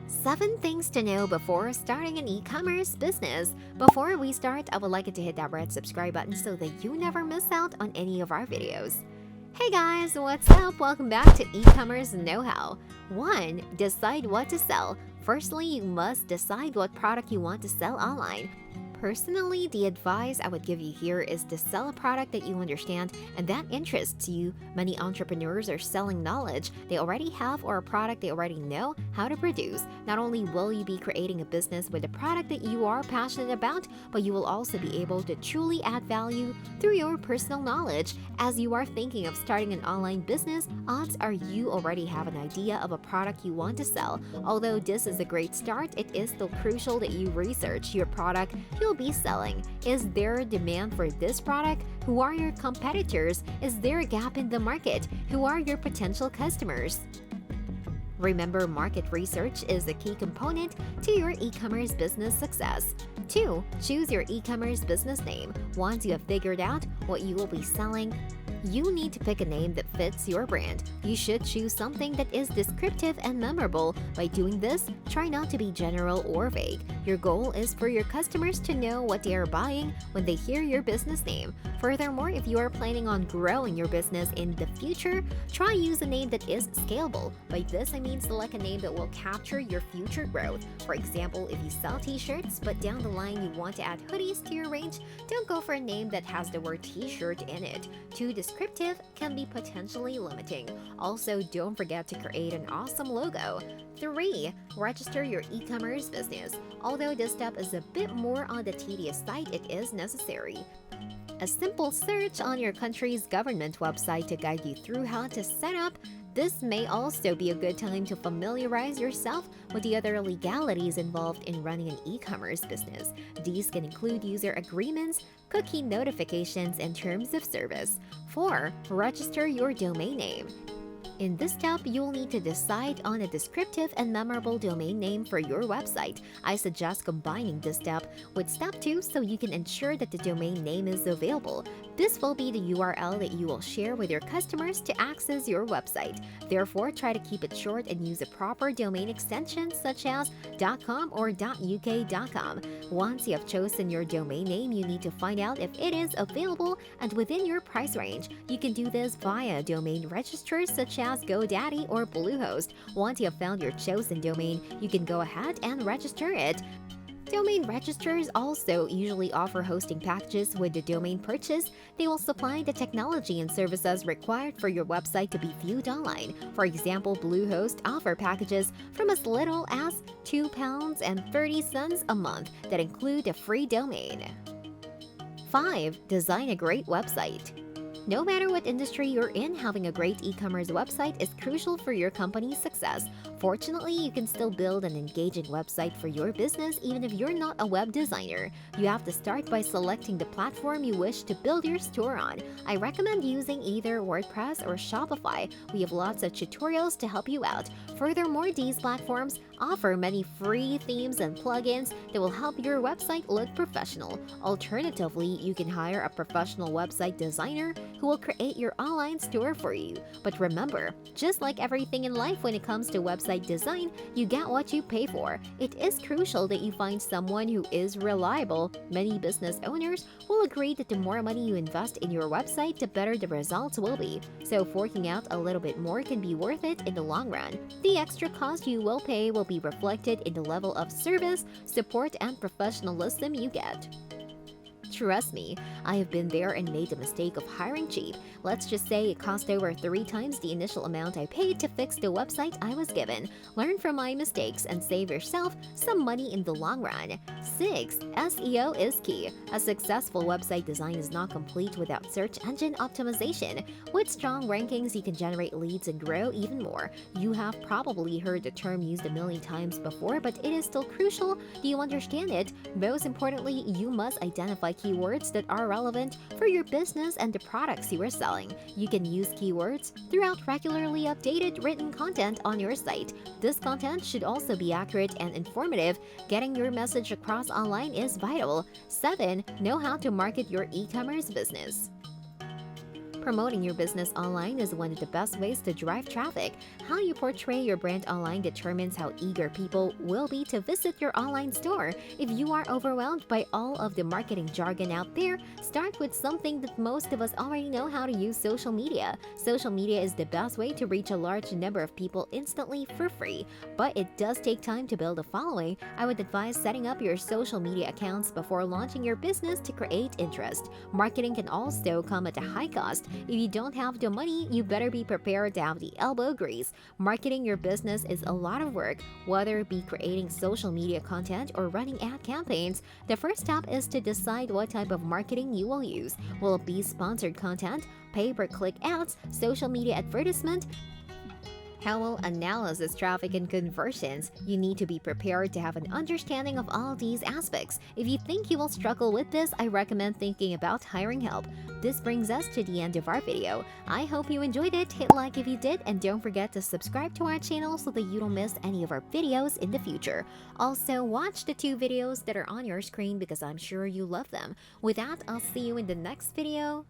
7 things to know before starting an e-commerce business. Before we start, I would like you to hit that red subscribe button so that you never miss out on any of our videos. Hey guys, what's up? Welcome back to e-commerce know-how. 1. Decide what to sell. Firstly, you must decide what product you want to sell online. Personally, the advice I would give you here is to sell a product that you understand and that interests you. Many entrepreneurs are selling knowledge they already have or a product they already know how to produce. Not only will you be creating a business with a product that you are passionate about, but you will also be able to truly add value through your personal knowledge. As you are thinking of starting an online business, odds are you already have an idea of a product you want to sell. Although this is a great start, it is still crucial that you research your product you'll be selling. Is there a demand for this product? Who are your competitors? Is there a gap in the market? Who are your potential customers? Remember, market research is a key component to your e-commerce business success. 2. Choose your e-commerce business name. Once you have figured out what you will be selling, you need to pick a name that fits your brand. You should choose something that is descriptive and memorable. By doing this, try not to be general or vague. Your goal is for your customers to know what they are buying when they hear your business name. Furthermore, if you are planning on growing your business in the future, try use a name that is scalable. By this, I mean select a name that will capture your future growth. For example, if you sell t-shirts, but down the line you want to add hoodies to your range, don't go for a name that has the word t-shirt in it. Too descriptive can be potentially limiting. Also, don't forget to create an awesome logo. 3. Register your e-commerce business. Although this step is a bit more on the tedious side, it is necessary. A simple search on your country's government website to guide you through how to set up. This may also be a good time to familiarize yourself with the other legalities involved in running an e-commerce business. These can include user agreements, cookie notifications, and terms of service. 4. Register your domain name. In this step, you'll need to decide on a descriptive and memorable domain name for your website. I suggest combining this step with step 2 so you can ensure that the domain name is available. This will be the URL that you will share with your customers to access your website. Therefore, try to keep it short and use a proper domain extension such as .com or .uk.com. Once you have chosen your domain name, you need to find out if it is available and within your price range. You can do this via domain registrars such as GoDaddy or Bluehost. Once you have found your chosen domain, you can go ahead and register it. Domain registrars also usually offer hosting packages with the domain purchase. They will supply the technology and services required for your website to be viewed online. For example, Bluehost offer packages from as little as £2.30 a month that include a free domain. 5. Design a great website. No matter what industry you're in, having a great e-commerce website is crucial for your company's success. Fortunately, you can still build an engaging website for your business even if you're not a web designer. You have to start by selecting the platform you wish to build your store on. I recommend using either WordPress or Shopify. We have lots of tutorials to help you out. Furthermore, these platforms offer many free themes and plugins that will help your website look professional. Alternatively, you can hire a professional website designer who will create your online store for you. But remember, just like everything in life when it comes to website design, you get what you pay for. It is crucial that you find someone who is reliable. Many business owners will agree that the more money you invest in your website, the better the results will be. So forking out a little bit more can be worth it in the long run. The extra cost you will pay will be reflected in the level of service, support, and professionalism you get. Trust me, I have been there and made the mistake of hiring cheap. Let's just say it cost over 3 times the initial amount I paid to fix the website I was given. Learn from my mistakes and save yourself some money in the long run. 6. SEO is key. A successful website design is not complete without search engine optimization. With strong rankings, you can generate leads and grow even more. You have probably heard the term used a million times before, but it is still crucial. Do you understand it? Most importantly, you must identify keywords that are relevant for your business and the products you are selling. You can use keywords throughout regularly updated written content on your site. This content should also be accurate and informative. Getting your message across online is vital. 7. Know how to market your e-commerce business. Promoting your business online is one of the best ways to drive traffic. How you portray your brand online determines how eager people will be to visit your online store. If you are overwhelmed by all of the marketing jargon out there, start with something that most of us already know: how to use social media. Social media is the best way to reach a large number of people instantly for free, but it does take time to build a following. I would advise setting up your social media accounts before launching your business to create interest. Marketing can also come at a high cost. If you don't have the money, you better be prepared to have the elbow grease. Marketing your business is a lot of work, whether it be creating social media content or running ad campaigns. The first step is to decide what type of marketing you will use. Will it be sponsored content, pay-per-click ads, social media advertisement? How will analysis traffic and conversions? You need to be prepared to have an understanding of all these aspects. If you think you will struggle with this, I recommend thinking about hiring help. This brings us to the end of our video. I hope you enjoyed it. Hit like if you did, and don't forget to subscribe to our channel so that you don't miss any of our videos in the future. Also, watch the 2 videos that are on your screen because I'm sure you love them. With that, I'll see you in the next video.